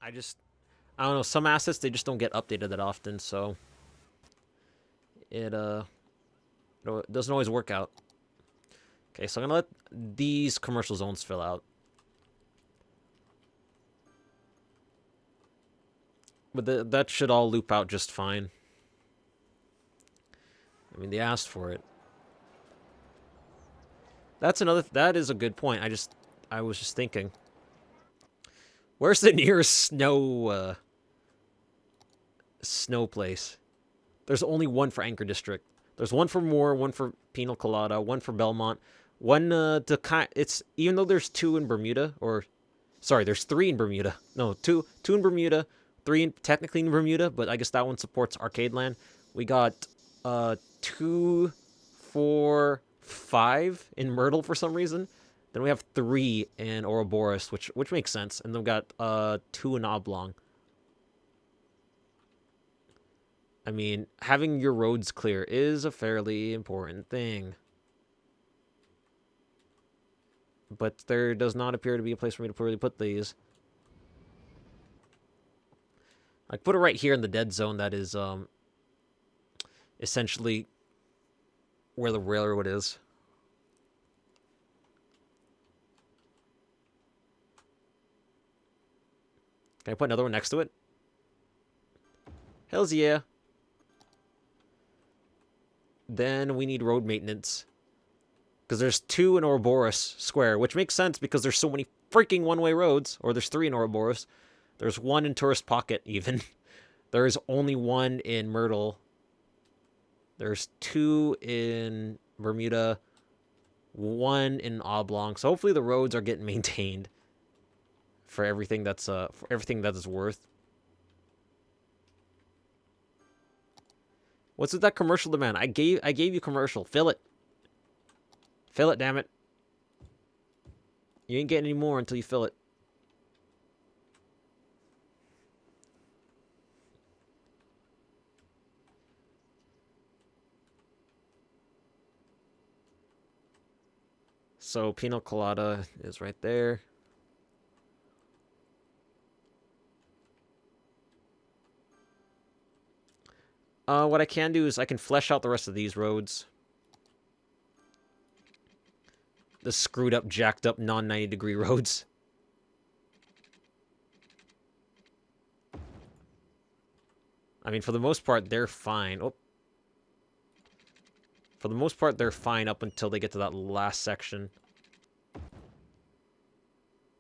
I just, I don't know, some assets, they just don't get updated that often, so it, it doesn't always work out. Okay, so I'm gonna let these commercial zones fill out. But that should all loop out just fine. I mean, they asked for it. That is a good point. I was just thinking. Where's the nearest snow place? There's only one for Anchor District. There's one for Moore, one for Penal Colada, one for Belmont, one it's even though there's two in Bermuda, or sorry, there's three in Bermuda. No, two in Bermuda, technically in Bermuda, but I guess that one supports Arcade Land. We got two, four, five in Myrtle for some reason. Then we have three in Ouroboros, which makes sense, and then we got two in Oblong. I mean, having your roads clear is a fairly important thing. But there does not appear to be a place for me to really put these. I put it right here in the dead zone that is essentially where the railroad is. Can I put another one next to it? Hells yeah. Then we need road maintenance. Because there's two in Ouroboros Square, which makes sense because there's so many freaking one-way roads. Or there's three in Ouroboros. There's one in Tourist Pocket, even. There is only one in Myrtle. There's two in Bermuda. One in Oblong. So hopefully the roads are getting maintained for everything that is worth. What's with that commercial demand? I gave you commercial. Fill it. Fill it, damn it. You ain't getting any more until you fill it. So Pina Colada is right there. What I can do is I can flesh out the rest of these roads. The screwed up, jacked up, non-90 degree roads. I mean, for the most part, they're fine. Oh. For the most part, they're fine up until they get to that last section.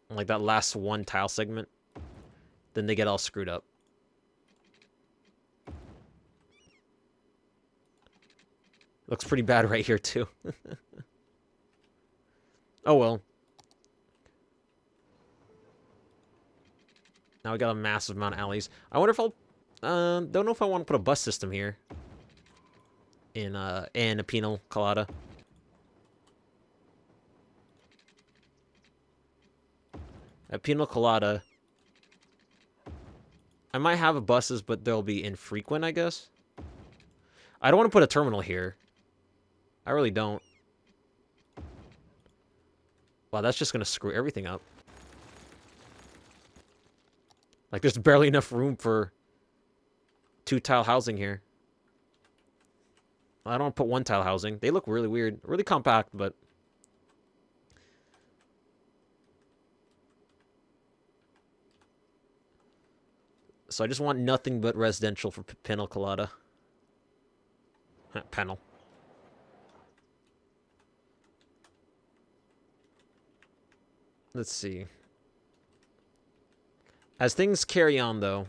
Like that last one tile segment. Then they get all screwed up. Looks pretty bad right here, too. Oh, well. Now we got a massive amount of alleys. I wonder if I'll... don't know if I want to put a bus system here. In a Penal Colada. At Penal Colada, I might have buses, but they'll be infrequent, I guess. I don't want to put a terminal here. I really don't. Wow, that's just going to screw everything up. Like, there's barely enough room for two-tile housing here. I don't want to put one-tile housing. They look really weird. Really compact, but... So I just want nothing but residential for Penal Colada. Penal. Let's see. As things carry on, though,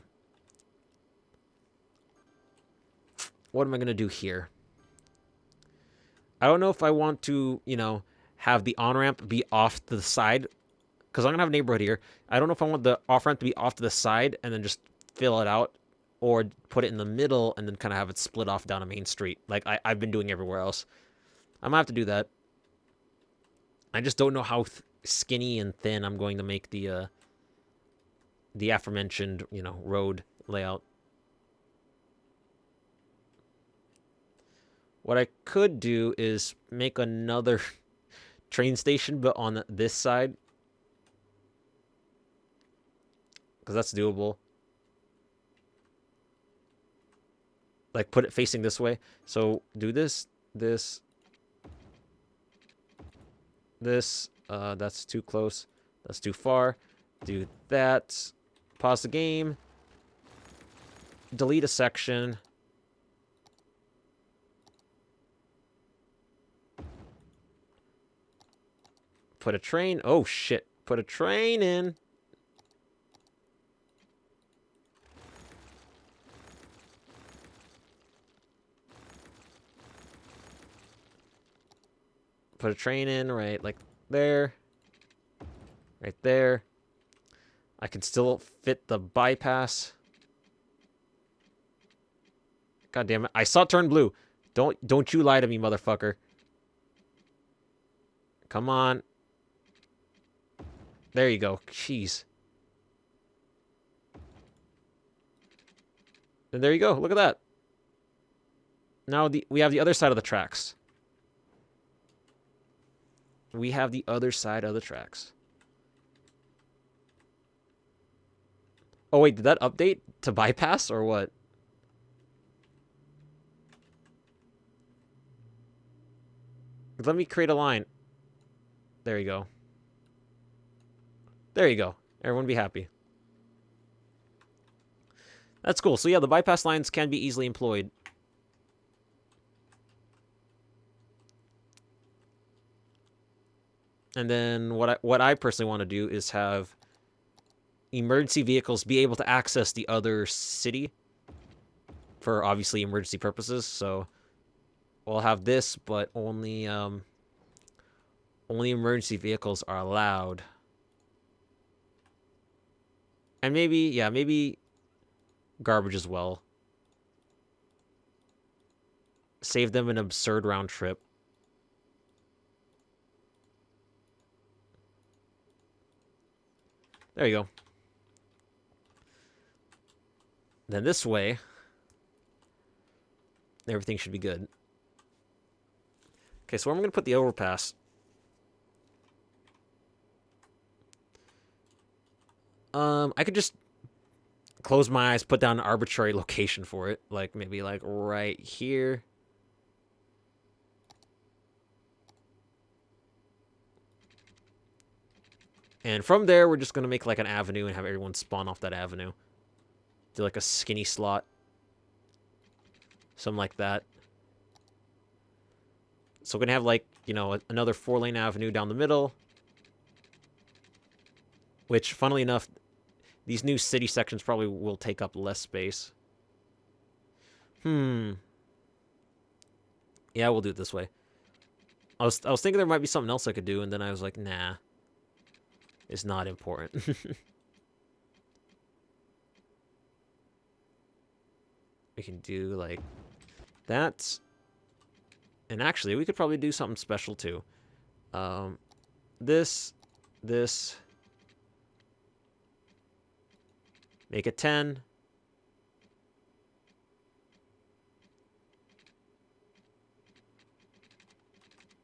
what am I going to do here? I don't know if I want to, have the on-ramp be off to the side, because I'm going to have a neighborhood here. I don't know if I want the off-ramp to be off to the side and then just fill it out, or put it in the middle and then kind of have it split off down a main street, like I've been doing everywhere else. I'm going to have to do that. I just don't know how skinny and thin I'm going to make the aforementioned, road layout. What I could do is make another train station, but on this side. because that's doable. Like, put it facing this way. So, do this, this, this. That's too close. That's too far. Do that. Pause the game. Delete a section. Put a train. Oh, shit. Put a train in. Put a train in right like there. Right there. I can still fit the bypass. God damn it. I saw it turn blue. Don't you lie to me, motherfucker. Come on. There you go. Jeez. And there you go. Look at that. Now we have the other side of the tracks. We have the other side of the tracks. Oh, wait. Did that update to bypass or what? Let me create a line. There you go. There you go. Everyone be happy. That's cool. So yeah, the bypass lines can be easily employed. And then what I personally want to do is have emergency vehicles be able to access the other city for obviously emergency purposes. So we'll have this, but only emergency vehicles are allowed. And maybe garbage as well. Save them an absurd round trip. There you go. Then this way, everything should be good. Okay, so where am I going to put the overpass? I could just close my eyes, put down an arbitrary location for it. Like, maybe, like, right here. And from there, we're just going to make, like, an avenue and have everyone spawn off that avenue. Do, like, a skinny slot. Something like that. So we're going to have, like, you know, another 4-lane avenue down the middle. Which, funnily enough, these new city sections probably will take up less space. Yeah, we'll do it this way. I was thinking there might be something else I could do, and then I was like, nah. It's not important. We can do, like, that. And actually, we could probably do something special, too. This. Make it 10.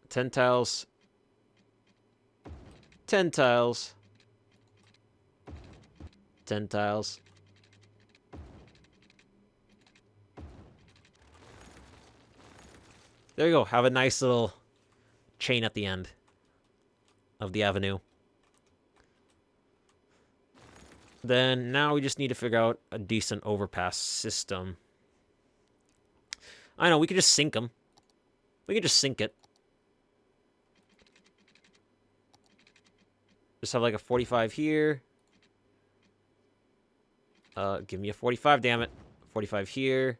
Ten tiles. 10 tiles. 10 tiles. There you go. Have a nice little chain at the end of the avenue. Then now we just need to figure out a decent overpass system. I know, we could just sink them. We could just sink it. Just have like a 45 here. Give me a 45, damn it. 45 here.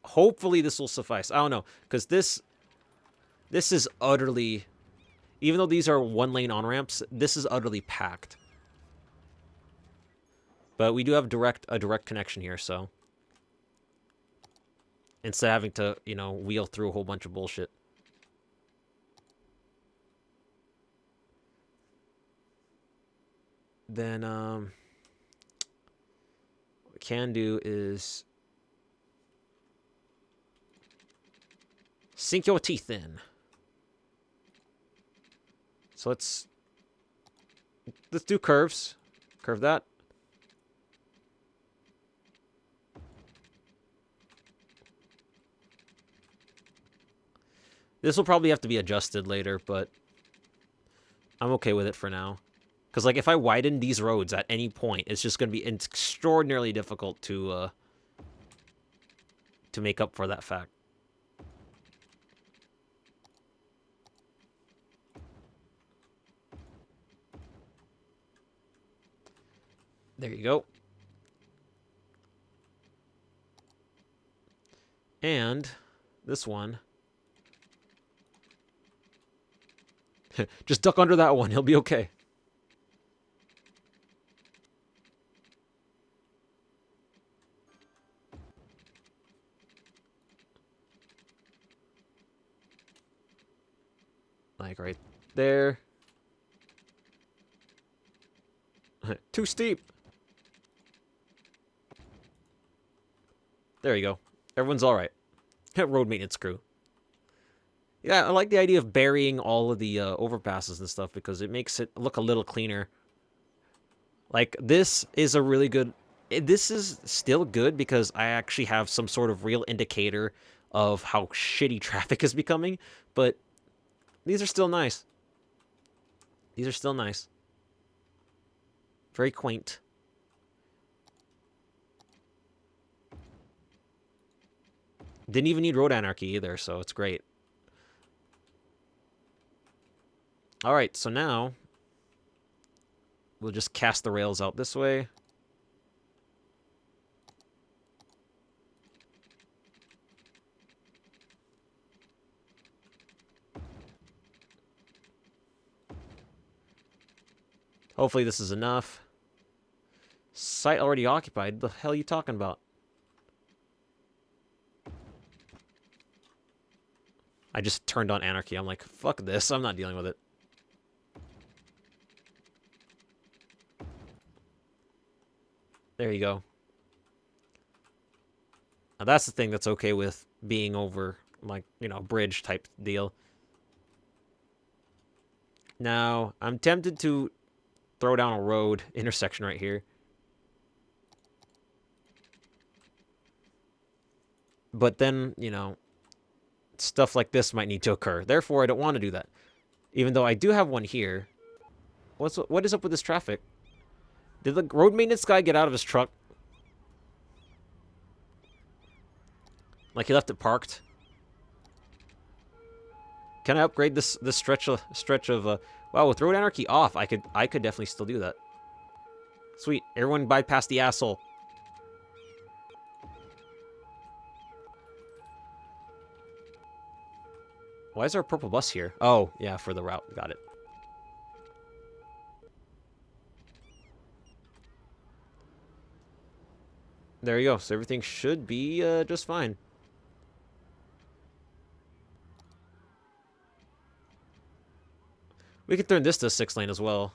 Hopefully this will suffice. I don't know, because this is utterly... Even though these are 1-lane on-ramps, this is utterly packed. But we do have a direct connection here, so... Instead of having to, you know, wheel through a whole bunch of bullshit. Then, what we can do is... Sink your teeth in. So let's Let's do curves. Curve that. This will probably have to be adjusted later, but I'm okay with it for now. Because, like, if I widen these roads at any point, it's just going to be extraordinarily difficult to make up for that fact. There you go. And this one. Just duck under that one. He'll be okay. Like right there. Too steep. There you go. Everyone's all right. Road maintenance crew. Yeah, I like the idea of burying all of the overpasses and stuff because it makes it look a little cleaner. Like, this is a really good... This is still good because I actually have some sort of real indicator of how shitty traffic is becoming, but these are still nice. These are still nice. Very quaint. Didn't even need road anarchy either, so it's great. Alright, so now we'll just cast the rails out this way. Hopefully this is enough. Site already occupied. The hell are you talking about? I just turned on anarchy. I'm like, fuck this. I'm not dealing with it. There you go. Now that's the thing that's okay with being over, like, you know, bridge type deal. Now, I'm tempted to throw down a road intersection right here. But then, you know, stuff like this might need to occur. Therefore, I don't want to do that. Even though I do have one here. What is up with this traffic? Did the road maintenance guy get out of his truck? Like he left it parked? Can I upgrade this stretch of wow, with road anarchy off, I could definitely still do that. Sweet. Everyone bypass the asshole. Why is there a purple bus here? Oh, yeah, for the route. Got it. There you go. So everything should be just fine. We could turn this to 6-lane as well.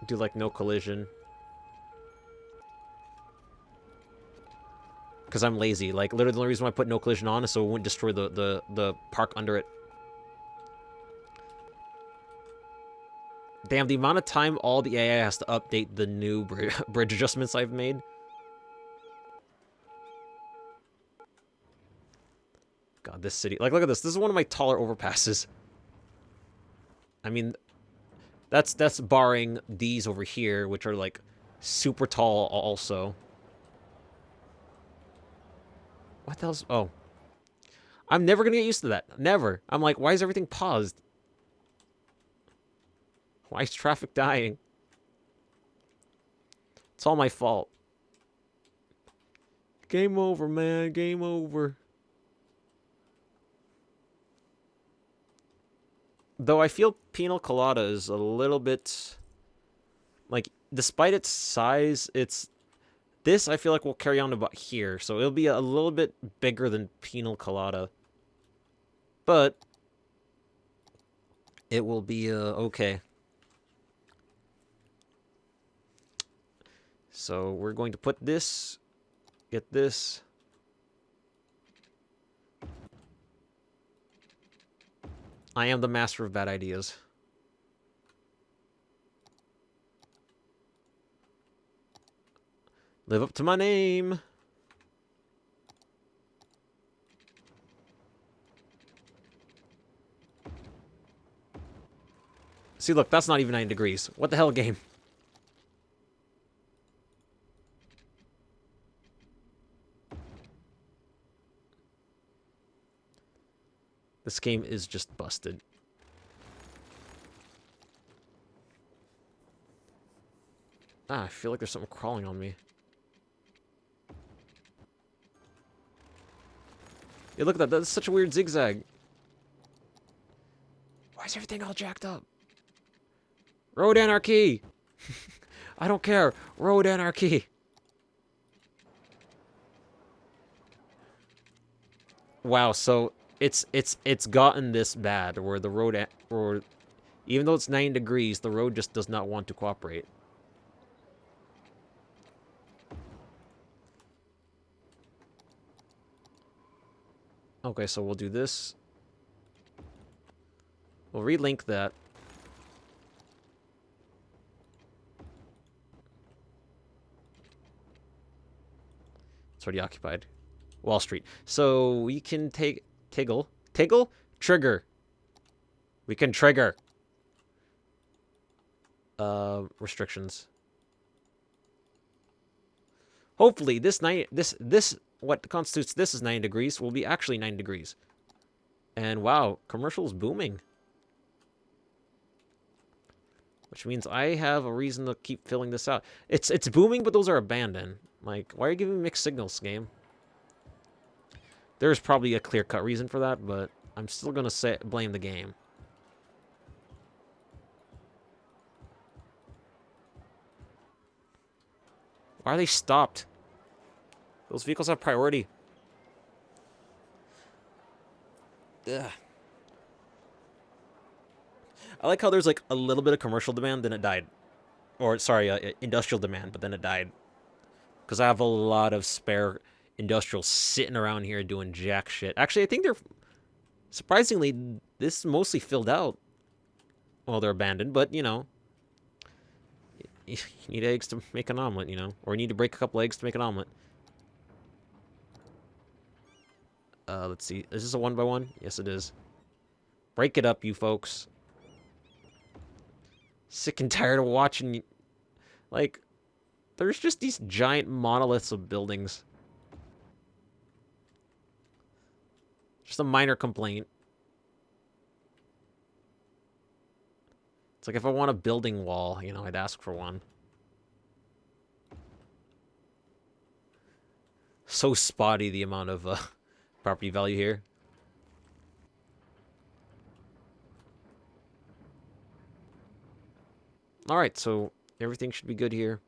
Do like no collision. Because I'm lazy. Like, literally the only reason why I put no collision on is so it wouldn't destroy the park under it. Damn, the amount of time all the AI has to update the new bridge adjustments I've made. God, this city... Like, look at this. This is one of my taller overpasses. I mean, that's barring these over here, which are, like, super tall also. What the hell's... Oh. I'm never gonna get used to that. Never. I'm like, why is everything paused? Why is traffic dying? It's all my fault. Game over, man. Game over. Though I feel Pina Colada is a little bit... Like, despite its size, it's... This, I feel like, will carry on to about here. So it'll be a little bit bigger than Pina Colada. But... It will be, okay. So we're going to put this... Get this... I am the master of bad ideas. Live up to my name. See, look, that's not even 9 degrees. What the hell, game? This game is just busted. Ah, I feel like there's something crawling on me. Yeah, look at that. That's such a weird zigzag. Why is everything all jacked up? Road anarchy! I don't care. Road anarchy. Wow, so it's gotten this bad where the road or even though it's 9 degrees, the road just does not want to cooperate. Okay, so we'll do this. We'll relink that. It's already occupied. Wall Street. So we can take Tiggle. Trigger. We can trigger. Restrictions. Hopefully this night this what constitutes this is 9 degrees will be actually 9 degrees. And wow, commercial's booming. Which means I have a reason to keep filling this out. It's booming, but those are abandoned. Like, why are you giving me mixed signals, game? There's probably a clear-cut reason for that, but I'm still gonna blame the game. Why are they stopped? Those vehicles have priority. Ugh. I like how there's like a little bit of commercial demand, then it died. Or, sorry, industrial demand, but then it died. Because I have a lot of spare industrial sitting around here doing jack shit. Actually, I think they're... Surprisingly, this is mostly filled out. Well, they're abandoned, but, you know. You need eggs to make an omelet, you know. Or you need to break a couple eggs to make an omelet. Let's see. Is this a 1x1? Yes, it is. Break it up, you folks. Sick and tired of watching... Like, there's just these giant monoliths of buildings. Just a minor complaint. It's like if I want a building wall, you know, I'd ask for one. So spotty, the amount of property value here. Alright, so everything should be good here.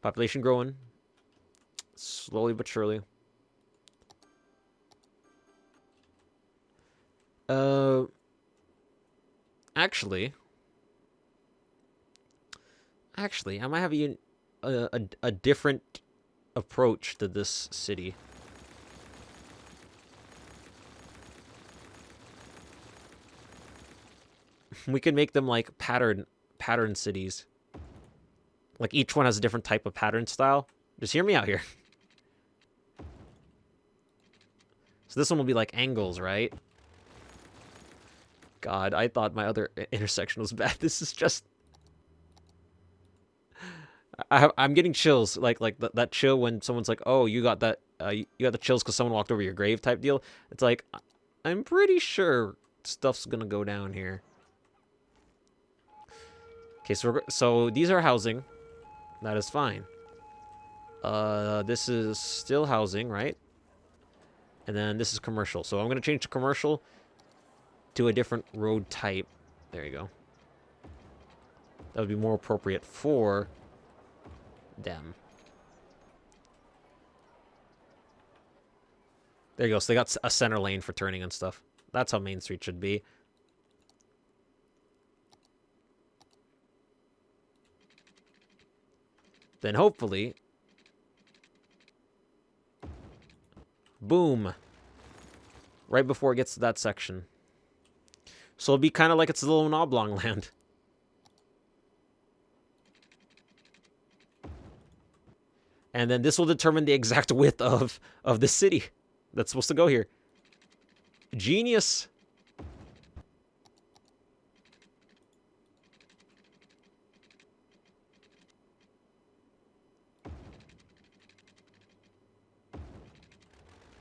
Population growing. Slowly but surely. Actually, I might have a different approach to this city. We could make them like pattern cities. Like each one has a different type of pattern style. Just hear me out here. So this one will be like angles, right? God, I thought my other intersection was bad. This is just... I'm getting chills. Like that chill when someone's like, "Oh, you got that? You got the chills because someone walked over your grave," type deal. It's like, I'm pretty sure stuff's gonna go down here. Okay, so these are housing. That is fine. This is still housing, right? And then this is commercial. So I'm gonna change to commercial to a different road type. There you go. That would be more appropriate for them. There you go. So they got a center lane for turning and stuff. That's how Main Street should be. Then hopefully... Boom! Right before it gets to that section. So it'll be kind of like its little oblong land. And then this will determine the exact width of the city that's supposed to go here. Genius.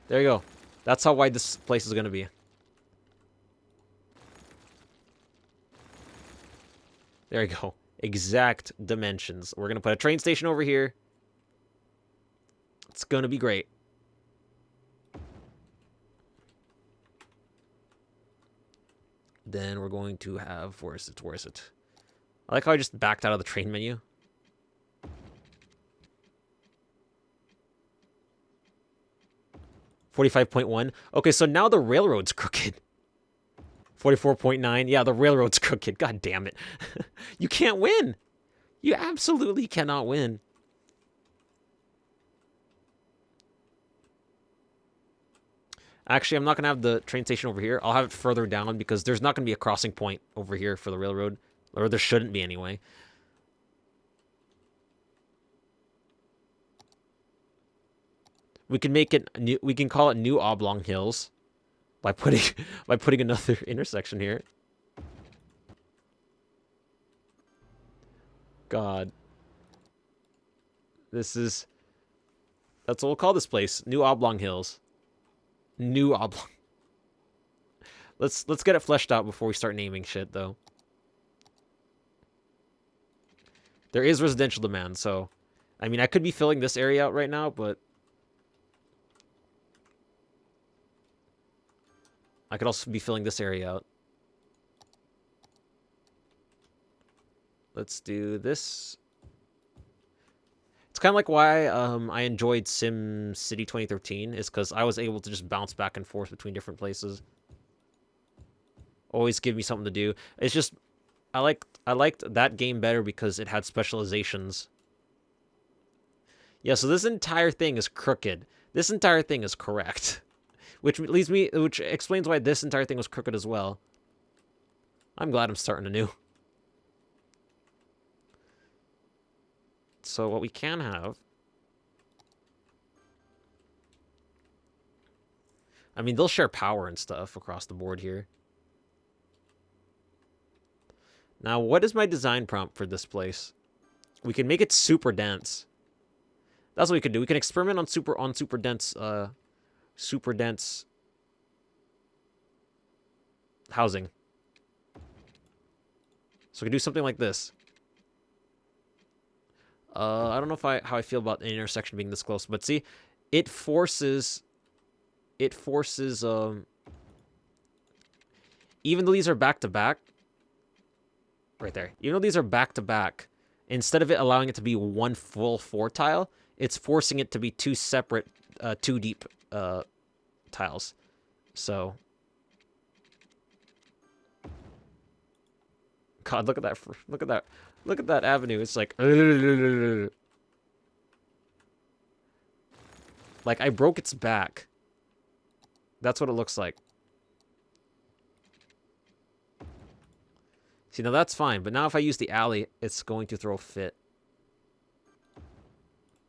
There you go. That's how wide this place is going to be. There you go. Exact dimensions. We're going to put a train station over here. It's going to be great. Then we're going to have... Where is it? Where is it? I like how I just backed out of the train menu. $45.1. Okay, so now the railroad's crooked. 44.9. Yeah, the railroad's crooked. God damn it. You can't win. You absolutely cannot win. Actually, I'm not going to have the train station over here. I'll have it further down because there's not going to be a crossing point over here for the railroad. Or there shouldn't be anyway. We can make it new, we can call it New Oblong Hills by putting another intersection here. God. That's what we'll call this place. New Oblong Hills. New Oblong. Let's get it fleshed out before we start naming shit though. There is residential demand, so I mean I could be filling this area out right now, but I could also be filling this area out. Let's do this. It's kind of like why I enjoyed Sim City 2013 is because I was able to just bounce back and forth between different places. Always give me something to do. It's just I liked that game better because it had specializations. Yeah, so this entire thing is crooked. This entire thing is correct. Which explains why this entire thing was crooked as well. I'm glad I'm starting anew. So what we can have... I mean, they'll share power and stuff across the board here. Now, what is my design prompt for this place? We can make it super dense. That's what we could do. We can experiment on super dense housing. So we can do something like this. I don't know if how I feel about an intersection being this close, but see, it forces even though these are back to back, right there. Even though these are back to back, instead of it allowing it to be one full 4 tile, it's forcing it to be 2 separate 2 deep tiles. So God, look at that. Look at that. Look at that avenue. It's like... Like, I broke its back. That's what it looks like. See, now that's fine. But now if I use the alley, it's going to throw a fit.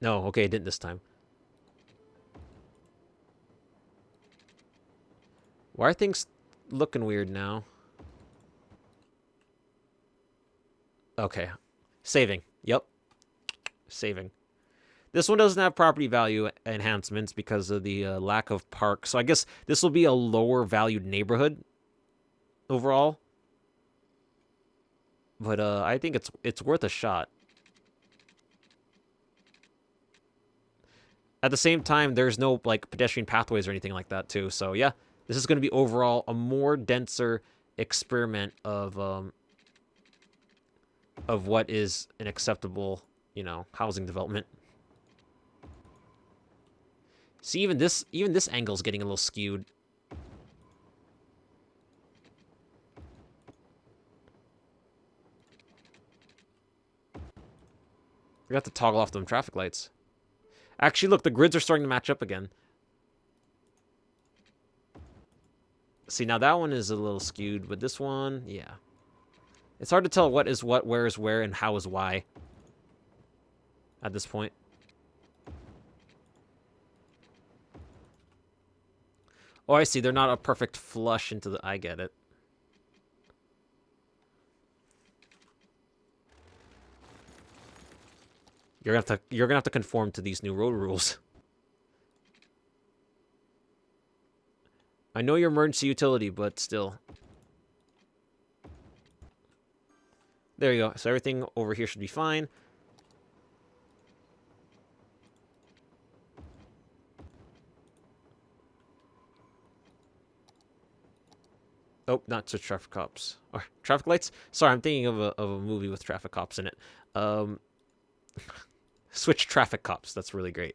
No, okay, it didn't this time. Why are things looking weird now? Okay. Saving. Yep. Saving. This one doesn't have property value enhancements because of the lack of park. So I guess this will be a lower valued neighborhood overall. But I think it's worth a shot. At the same time, there's no like pedestrian pathways or anything like that too. So yeah, this is going to be overall a more denser experiment of what is an acceptable, you know, housing development. See, even this angle is getting a little skewed. We have to toggle off them traffic lights. Actually, look, the grids are starting to match up again. See, now that one is a little skewed, but this one, yeah. It's hard to tell what is what, where is where, and how is why at this point. Oh, I see. They're not a perfect flush into the... I get it. You're gonna have to conform to these new road rules. I know you're emergency utility, but still. There you go. So everything over here should be fine. Oh, not to traffic cops. Or traffic lights? Sorry, I'm thinking of a movie with traffic cops in it. Switch traffic cops. That's really great.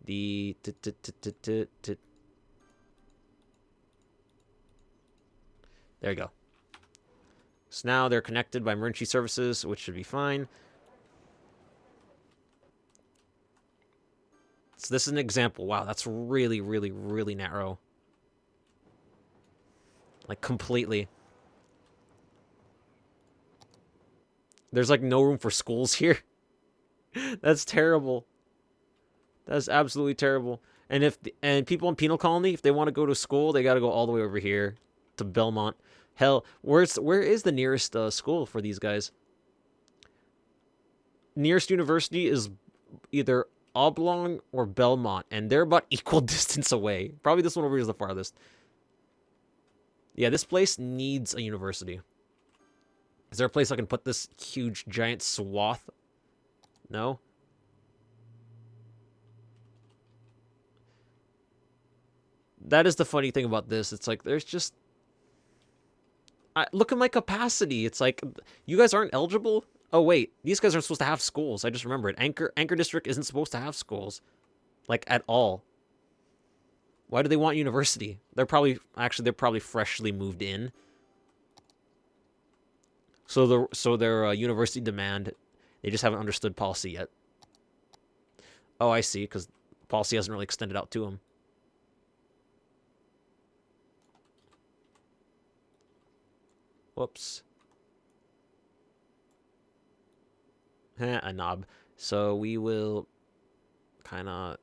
The... There you go. So now they're connected by emergency services, which should be fine. So this is an example. Wow, that's really, really, really narrow. Like, completely. There's, like, no room for schools here. That's terrible. That's absolutely terrible. And people in Penal Colony, if they want to go to school, they got to go all the way over here to Belmont. Hell, where is the nearest school for these guys? Nearest university is either Oblong or Belmont, and they're about equal distance away. Probably this one over here is the farthest. Yeah, this place needs a university. Is there a place I can put this huge, giant swath? No? That is the funny thing about this. It's like, there's just... look at my capacity. It's like, you guys aren't eligible? Oh, wait. These guys aren't supposed to have schools. I just remembered. Anchor District isn't supposed to have schools. Like, at all. Why do they want university? They're probably freshly moved in. So their university demand, they just haven't understood policy yet. Oh, I see, because policy hasn't really extended out to them. Whoops. A knob. So we will kind of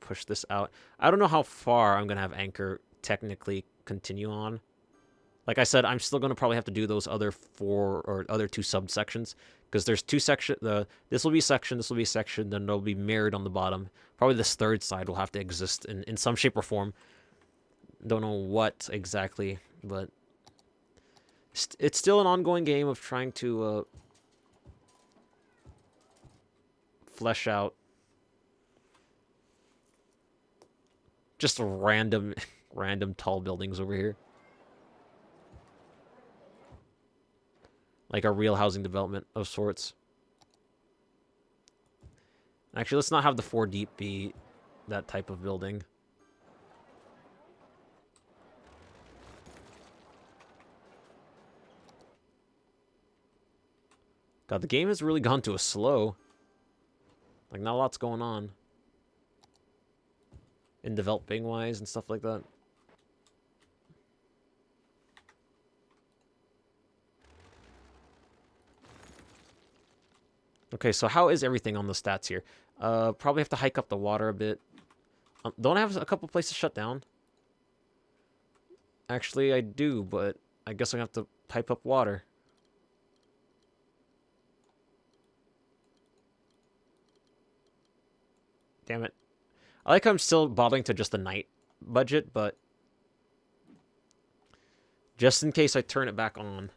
push this out. I don't know how far I'm going to have Anchor technically continue on. Like I said, I'm still going to probably have to do those other other two subsections, because there's two sections. This will be section, this will be section, then they'll be mirrored on the bottom. Probably this third side will have to exist in some shape or form. Don't know what exactly, but it's still an ongoing game of trying to flesh out just random tall buildings over here. Like a real housing development of sorts. Actually, let's not have the 4 deep be that type of building. God, the game has really gone to a slow. Like, not a lot's going on. In developing wise and stuff like that. Okay, so how is everything on the stats here? Probably have to hike up the water a bit. Don't I have a couple places shut down? Actually, I do, but I guess I'm going to have to pipe up water. Damn it. I like how I'm still bottling to just the night budget, but just in case I turn it back on.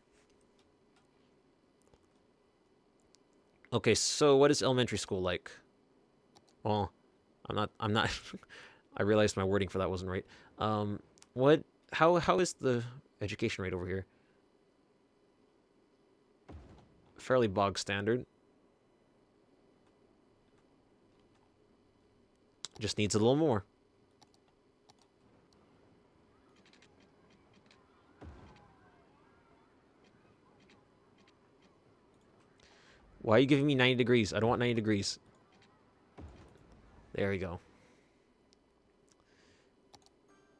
Okay, so what is elementary school like? Well, I'm not I realized my wording for that wasn't right. How is the education rate over here? Fairly bog standard. Just needs a little more. Why are you giving me 90 degrees? I don't want 90 degrees. There we go.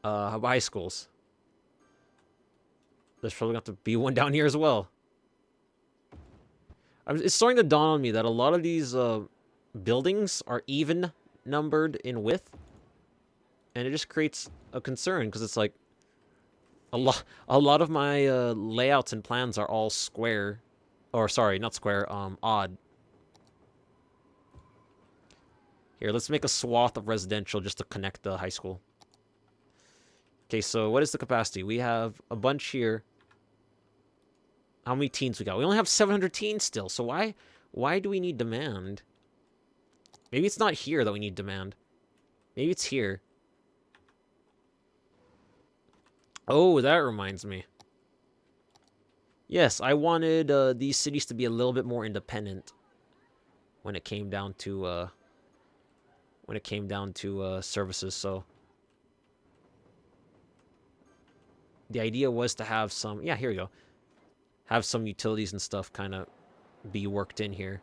How about high schools? There's probably going to have to be one down here as well. It's starting to dawn on me that a lot of these buildings are even numbered in width. And it just creates a concern, because it's like a lot of my layouts and plans are all square. Or sorry, not square, odd. Here, let's make a swath of residential just to connect the high school. Okay, so what is the capacity? We have a bunch here. How many teens we got? We only have 700 teens still, so why do we need demand? Maybe it's not here that we need demand. Maybe it's here. Oh, that reminds me. Yes, I wanted these cities to be a little bit more independent when it came down to services. So the idea was to have some, yeah, here we go. Have some utilities and stuff kind of be worked in here.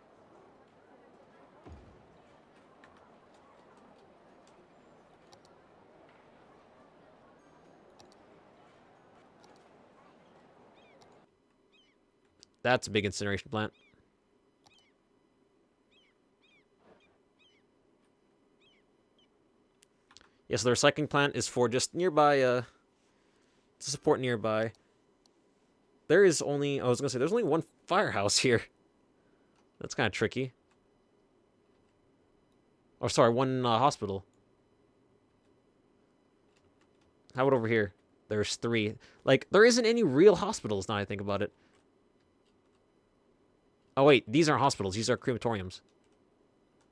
That's a big incineration plant. Yes, the recycling plant is for just nearby, to support nearby. There is only, I was going to say, there's only one firehouse here. That's kind of tricky. Or sorry, one hospital. How about over here? There's 3. Like, there isn't any real hospitals now I think about it. Oh wait, these aren't hospitals, these are crematoriums.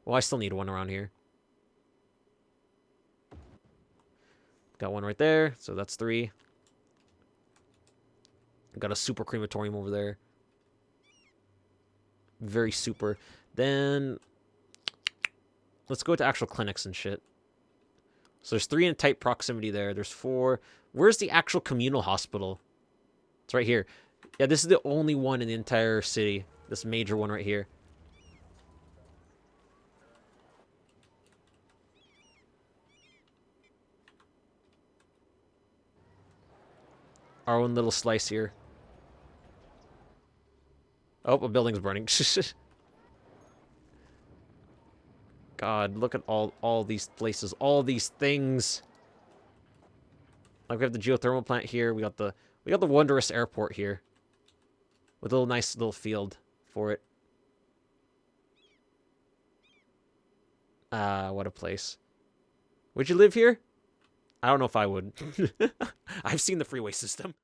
Well, I still need one around here. Got one right there, so that's 3. Got a super crematorium over there. Very super. Then let's go to actual clinics and shit. So there's 3 in tight proximity there. There's 4. Where's the actual communal hospital? It's right here. Yeah, this is the only one in the entire city. This major one right here. Our own little slice here. Oh, a building's burning. God, look at all these places, all these things. Like we have the geothermal plant here. We got the wondrous airport here, with a little nice little field for it. What a place. Would you live here? I don't know if I would. I've seen the freeway system.